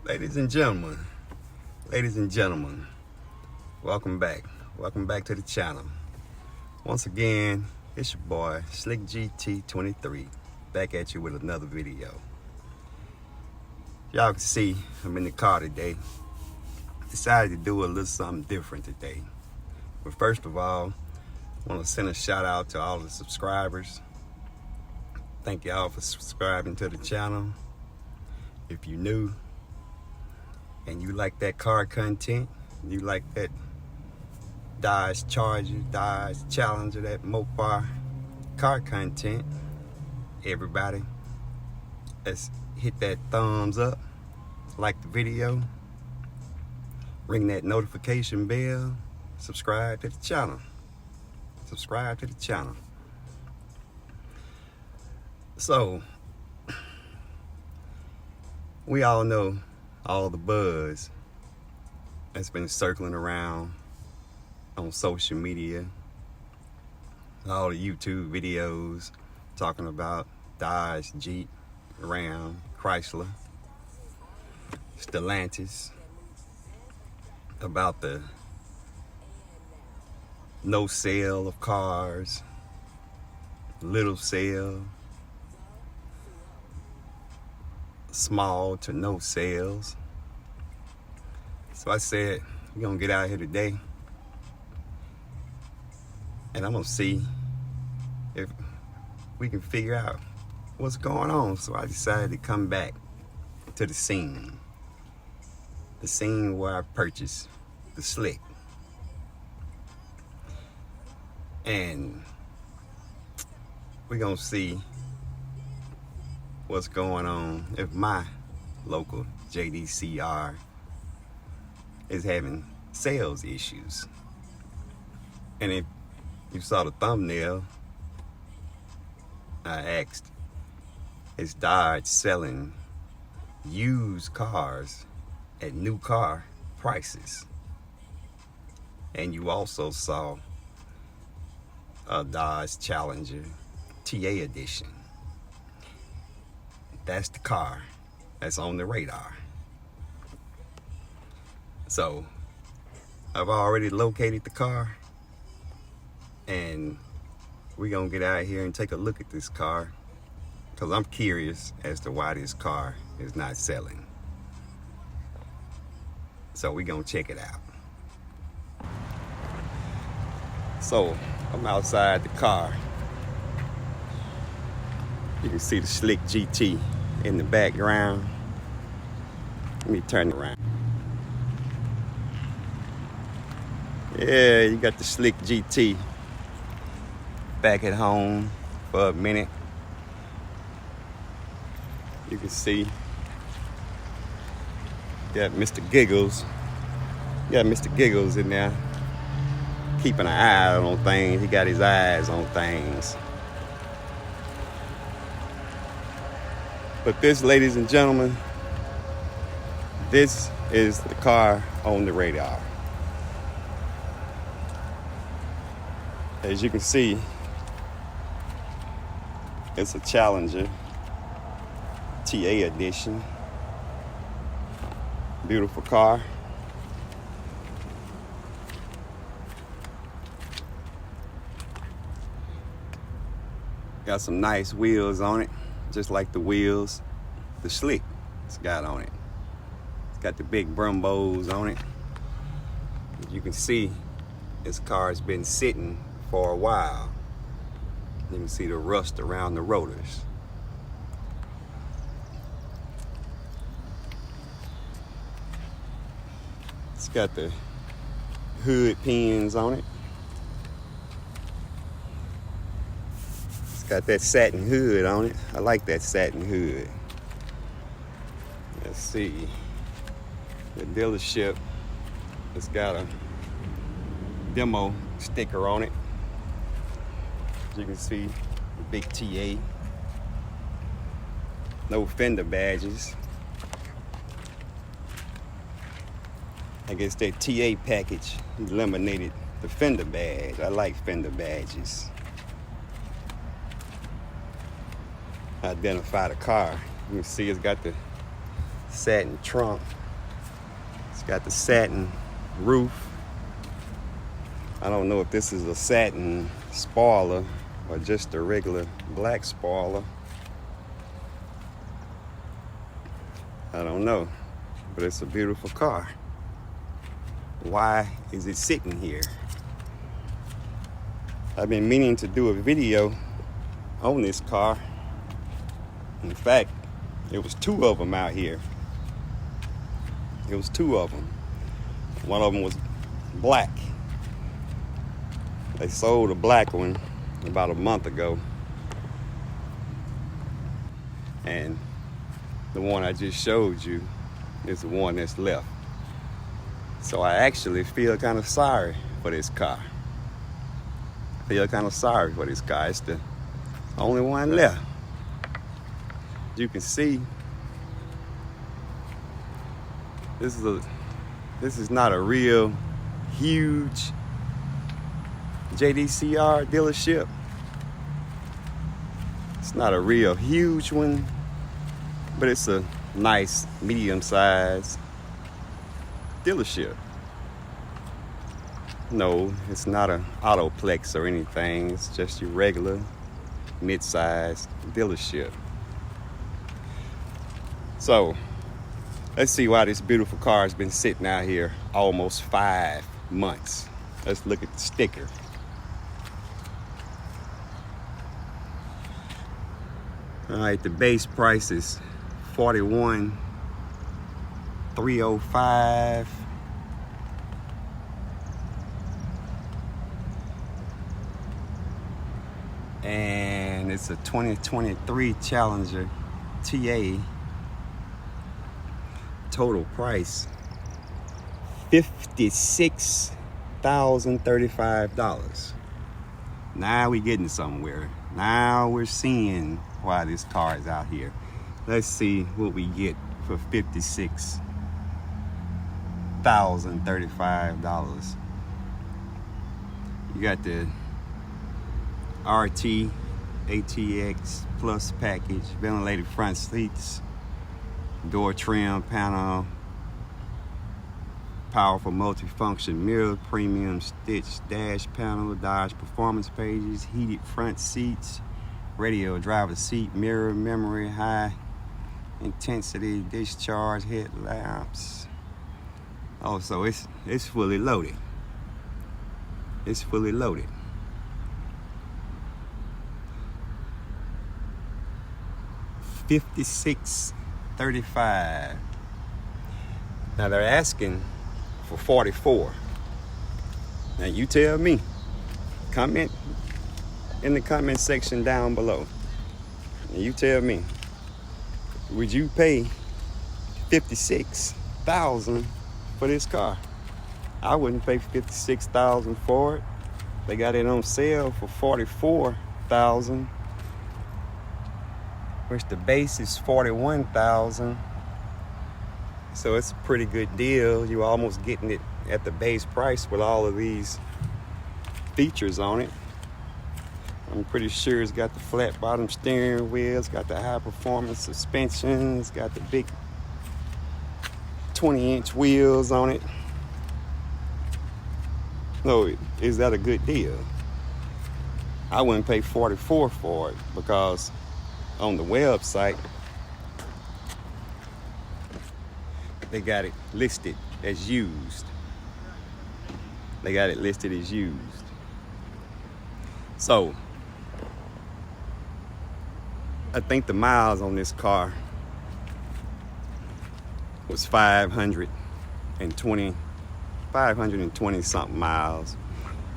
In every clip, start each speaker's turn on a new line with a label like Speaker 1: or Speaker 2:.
Speaker 1: Ladies and gentlemen, welcome back. Welcome back to the channel. Once again, it's your boy, Slick GT23, back at you with another video. Y'all can see I'm in the car today. Decided to do a little something different today. But first of all, I want to send a shout out to all the subscribers. Thank y'all for subscribing to the channel. If you're new and you like that car content, you like that Dodge Charger, Dodge Challenger, that Mopar car content, everybody, let's hit that thumbs up, like the video, ring that notification bell, subscribe to the channel. So, we all know all the buzz that's been circling around on social media, all the YouTube videos talking about Dodge, Jeep, Ram, Chrysler, Stellantis, about the no sale of cars, little sale, small to no sales. So I said, we're gonna get out here today and I'm gonna see if we can figure out what's going on. So I decided to come back to the scene where I purchased the Slick. And we're gonna see what's going on if my local JDCR is having sales issues. And if you saw the thumbnail, I asked, is Dodge selling used cars at new car prices? And you also saw a Dodge Challenger TA edition. That's the car that's on the radar. So I've already located the car and we're gonna get out here and take a look at this car because I'm curious as to why this car is not selling. So we're gonna check it out. So I'm outside the car. You can see the Slick GT in the background. Let me turn it around. Yeah, you got the Slick GT back at home for a minute. You can see got Mr. Giggles. Got Mr. Giggles in there keeping an eye on things. He got his eyes on things. But this, ladies and gentlemen, this is the car on the radar. As you can see, it's a Challenger TA edition. Beautiful car. Got some nice wheels on it, just like the wheels the Slick's got on it. It's got the big Brembos on it. As you can see, this car's been sitting for a while. You can see the rust around the rotors. It's got the hood pins on it. It's got that satin hood on it. I like that satin hood. Let's see. The dealership has got a demo sticker on it. As you can see, the big TA. No fender badges. I guess that TA package eliminated the fender badge. I like fender badges. Identify the car. You can see it's got the satin trunk. It's got the satin roof. I don't know if this is a satin spoiler or just a regular black spoiler. I don't know, but it's a beautiful car. Why is it sitting here? I've been meaning to do a video on this car. In fact, it was two of them out here. It was two of them. One of them was black. They sold a black one about a month ago. And the one I just showed you is the one that's left. So I actually feel kind of sorry for this car. I feel kind of sorry for this car. It's the only one left. You can see this is not a real huge JDCR dealership. It's not a real huge one, but it's a nice medium-sized dealership. No, it's not an Autoplex or anything. It's just your regular mid-sized dealership. So let's see why this beautiful car has been sitting out here almost 5 months. Let's look at the sticker. All right, the base price is $41,305. And it's a 2023 Challenger TA. Total price $56,035. Now we getting somewhere. Now we're seeing why this car is out here. Let's see what we get for $56,035. You got the RT ATX Plus package, ventilated front seats, door trim panel, powerful multifunction mirror, premium stitch dash panel, Dodge performance pages, heated front seats, radio driver seat mirror, memory, high intensity discharge headlamps. Oh, so it's fully loaded. It's fully loaded. $56,335. Now they're asking for 44. Now you tell me. Comment in the comment section down below. And you tell me, would you pay $56,000 for this car? I wouldn't pay $56,000 for it. They got it on sale for $44,000. Which the base is $41,000. So it's a pretty good deal. You're almost getting it at the base price with all of these features on it. I'm pretty sure it's got the flat bottom steering wheel, it's got the high performance suspension, it's got the big 20-inch wheels on it. No, is that a good deal? I wouldn't pay $44,000 for it because on the website they got it listed as used. They got it listed as used. So I think the miles on this car was 520 something miles,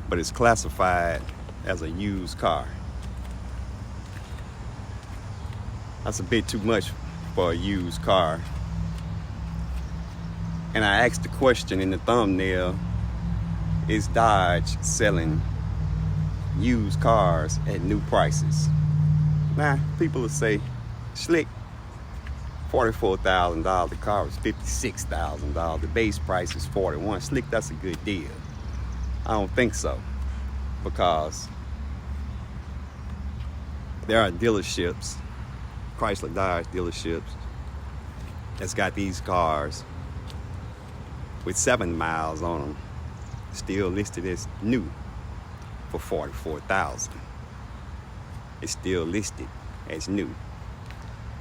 Speaker 1: but it's classified as a used car. That's a bit too much for a used car. And I asked the question in the thumbnail, is Dodge selling used cars at new prices? Now, people will say, Slick, $44,000, the car was $56,000, the base price is $41,000. Slick, that's a good deal. I don't think so, because there are dealerships, Chrysler Dodge dealerships, that's got these cars with 7 miles on them still listed as new for $44,000. It's still listed as new.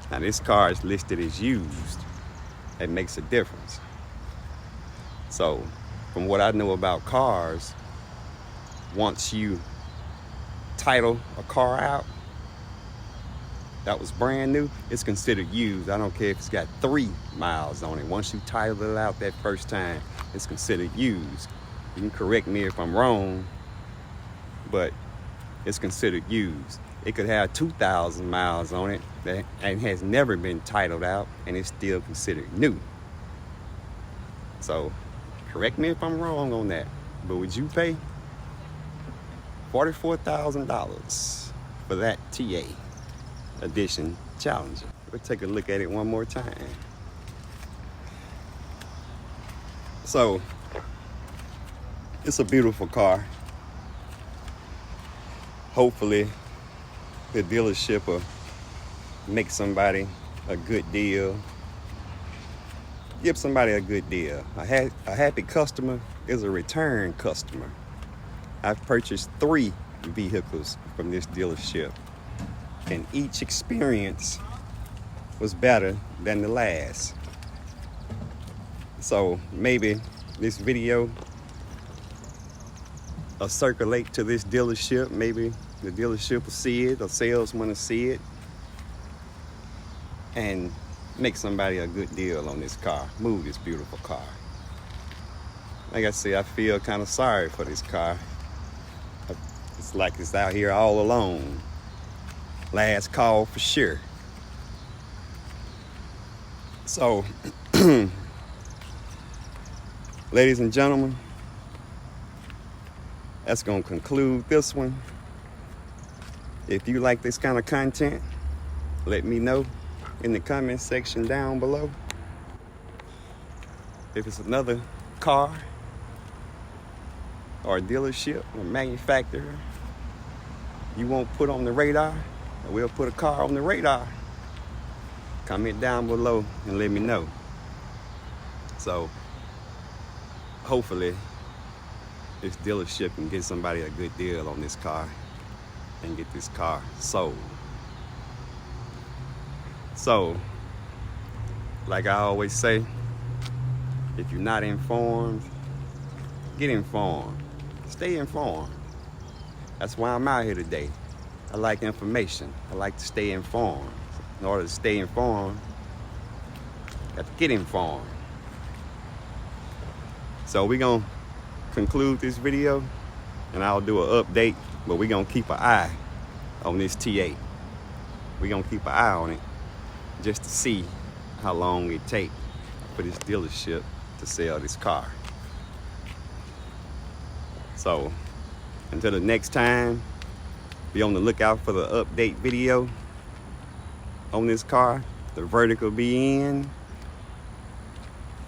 Speaker 1: Now this car is listed as used. That makes a difference. So from what I know about cars, once you title a car out that was brand new, it's considered used. I don't care if it's got 3 miles on it. Once you title it out that first time, it's considered used. You can correct me if I'm wrong, but it's considered used. It could have 2,000 miles on it and has never been titled out, and it's still considered new. So correct me if I'm wrong on that, but would you pay $44,000 for that TA Edition Challenger? We'll take a look at it one more time. So it's a beautiful car. Hopefully the dealership will make somebody a good deal. Give somebody a good deal. A happy customer is a return customer. I've purchased 3 vehicles from this dealership, and each experience was better than the last. So maybe this video will circulate to this dealership. Maybe the dealership will see it, or salesman will see it, and make somebody a good deal on this car. Move this beautiful car. Like I said, I feel kind of sorry for this car. It's like it's out here all alone. Last call for sure. So, ladies and gentlemen, that's gonna conclude this one. If you like this kind of content, let me know in the comment section down below. If it's another car or a dealership or manufacturer you won't put on the radar, we'll put a car on the radar. Comment down below and let me know. So hopefully this dealership can get somebody a good deal on this car and get this car sold. So, like I always say, if you're not informed, get informed. Stay informed. That's why I'm out here today. I like information. I like to stay informed. In order to stay informed, you have to get informed. So we're gonna conclude this video, and I'll do an update, but we're gonna keep an eye on this T8. We're gonna keep an eye on it just to see how long it takes for this dealership to sell this car. So until the next time, be on the lookout for the update video on this car. The verdict will be in.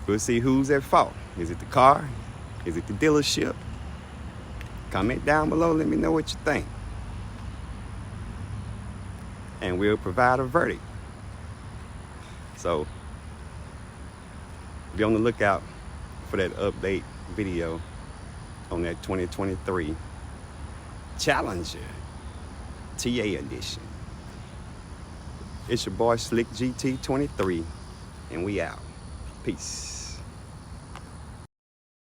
Speaker 1: We'll see who's at fault. Is it the car? Is it the dealership? Comment down below, let me know what you think, and we'll provide a verdict. So be on the lookout for that update video on that 2023 Challenger TA Edition. It's your boy Slick GT23, and we out. Peace.